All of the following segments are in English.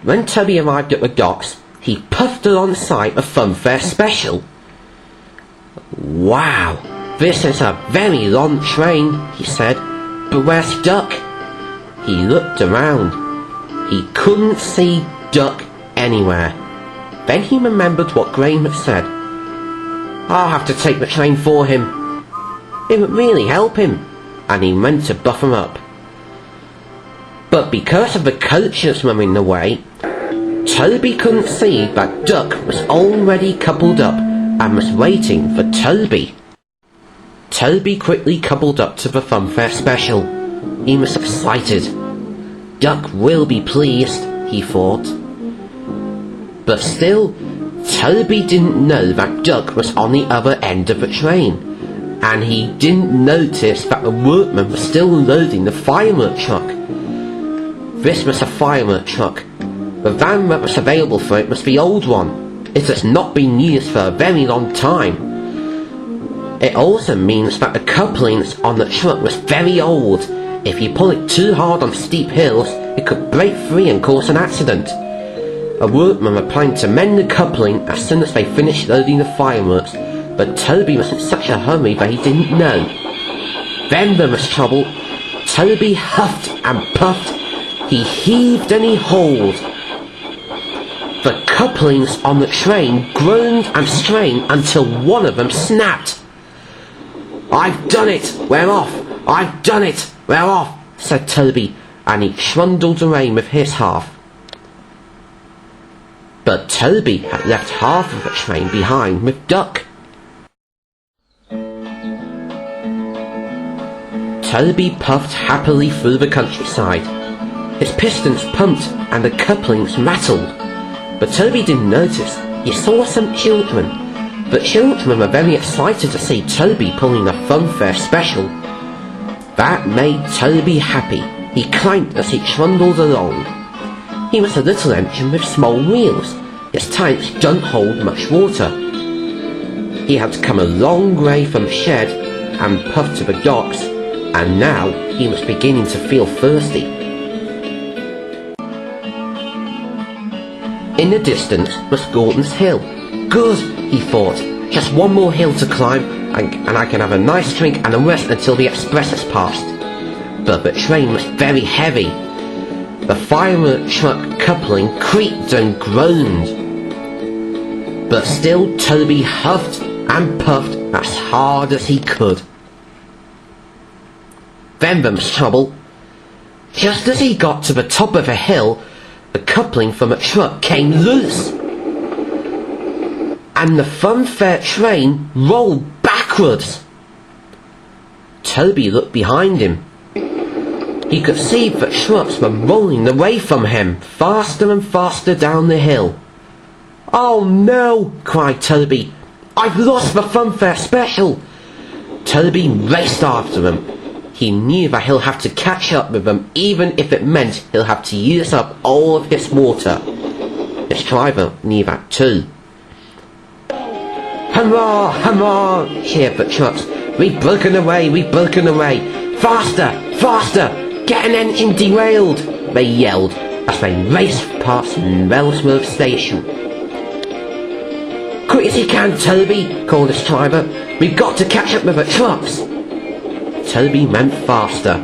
When Toby arrived at the docks, he puffed alongside a funfair special. "Wow, this is a very long train," he said, "but where's Duck?" He looked around. He couldn't see Duck anywhere. Then he remembered what Graham had said. "I'll have to take the train for him. It would really help him," and he went to buff him up. But because of the coaches were in the way, Toby couldn't see that Duck was already coupled up and was waiting for Toby. Toby quickly coupled up to the funfair special. He was excited. Duck will be pleased, he thought. But still, Toby didn't know that Duck was on the other end of the train, and he didn't notice that the workman was still loading the firework truck. This was a firework truck. The van that was available for it was the old one. It has not been used for a very long time. It also means that the couplings on the truck was very old. If you pull it too hard on steep hills, it could break free and cause an accident. A workman were planning to mend the coupling as soon as they finished loading the fireworks, but Toby was in such a hurry that he didn't know. Then there was trouble. Toby huffed and puffed. He heaved and he hauled. The couplings on the train groaned and strained until one of them snapped. "I've done it! We're off! I've done it! We're off!" said Toby, and he trundled away with his half. But Toby had left half of the train behind with Duck. Toby puffed happily through the countryside. His pistons pumped and the couplings rattled. But Toby didn't notice. He saw some children. The children were very excited to see Toby pulling a funfair special. That made Toby happy. He clanked as he trundled along. He was a little engine with small wheels. His tanks don't hold much water. He had come a long way from the shed and puffed to the docks, and now he was beginning to feel thirsty. In the distance was Gordon's Hill. Good, he thought, just one more hill to climb, and I can have a nice drink and a rest until the express has passed. But the train was very heavy. The firework truck coupling creaked and groaned. But still Toby huffed and puffed as hard as he could. Then there was trouble. Just as he got to the top of a hill, the coupling from a truck came loose, and the funfair train rolled backwards. Toby looked behind him. He could see that trucks were rolling away from him, faster and faster down the hill. "Oh no!" cried Toby. "I've lost the funfair special!" Toby raced after them. He knew that he'll have to catch up with them, even if it meant he'll have to use up all of his water. His driver knew that too. "Hurrah! Hurrah!" cheered the trucks. "We've broken away! We've broken away! Faster! Faster! Get an engine derailed!" they yelled as they raced past Wellsworth Station. "Quick as you can, Toby!" called his driver. "We've got to catch up with the trucks!" Toby went faster,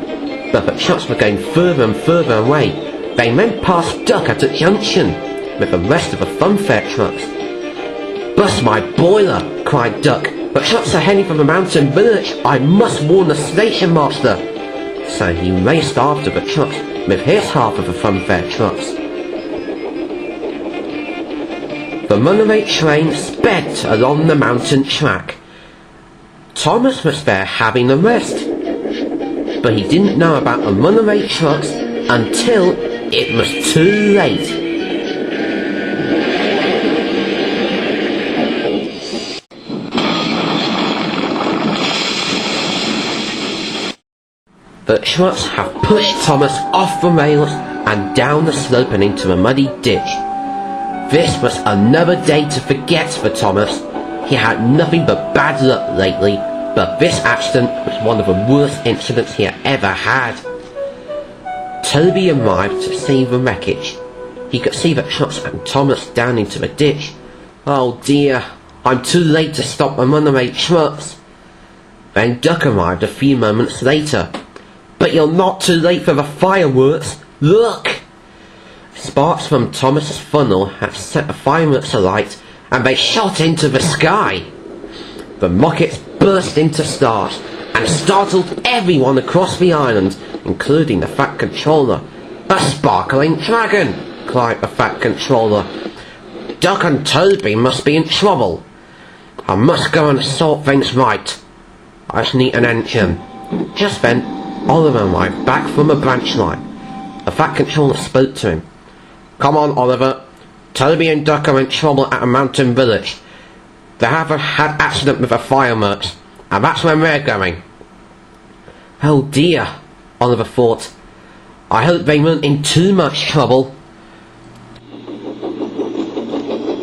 but the trucks were going further and further away. They went past Duck at a junction with the rest of the funfair trucks. "Bust my boiler!" cried Duck. "The trucks are heading for the mountain village. I must warn the station master." So he raced after the trucks with his half of the funfair trucks. The runaway train sped along the mountain track. Thomas was there having a rest, but he didn't know about the runaway trucks until it was too late. The trucks have pushed Thomas off the rails and down the slope and into a muddy ditch. This was another day to forget for Thomas. He had nothing but bad luck lately, but this accident was one of the worst incidents he had ever had. Toby arrived to see the wreckage. He could see the trucks and Thomas down into the ditch. Oh dear, I'm too late to stop the runaway trucks. Then Duck arrived a few moments later. But you're not too late for the fireworks. Look! Sparks from Thomas's funnel had set the fireworks alight, and they shot into the sky. The rockets burst into stars and startled everyone across the island, including the Fat Controller. "A sparkling dragon!" cried the Fat Controller. "Duck and Toby must be in trouble. I must go and sort things right. I just need an engine." Just then, Oliver arrived back from the branch line. The Fat Controller spoke to him. "Come on, Oliver. Toby and Duck are in trouble at a mountain village. They have had accident with the fireworks, and that's where we're going." "Oh dear," Oliver thought. "I hope they weren't in too much trouble."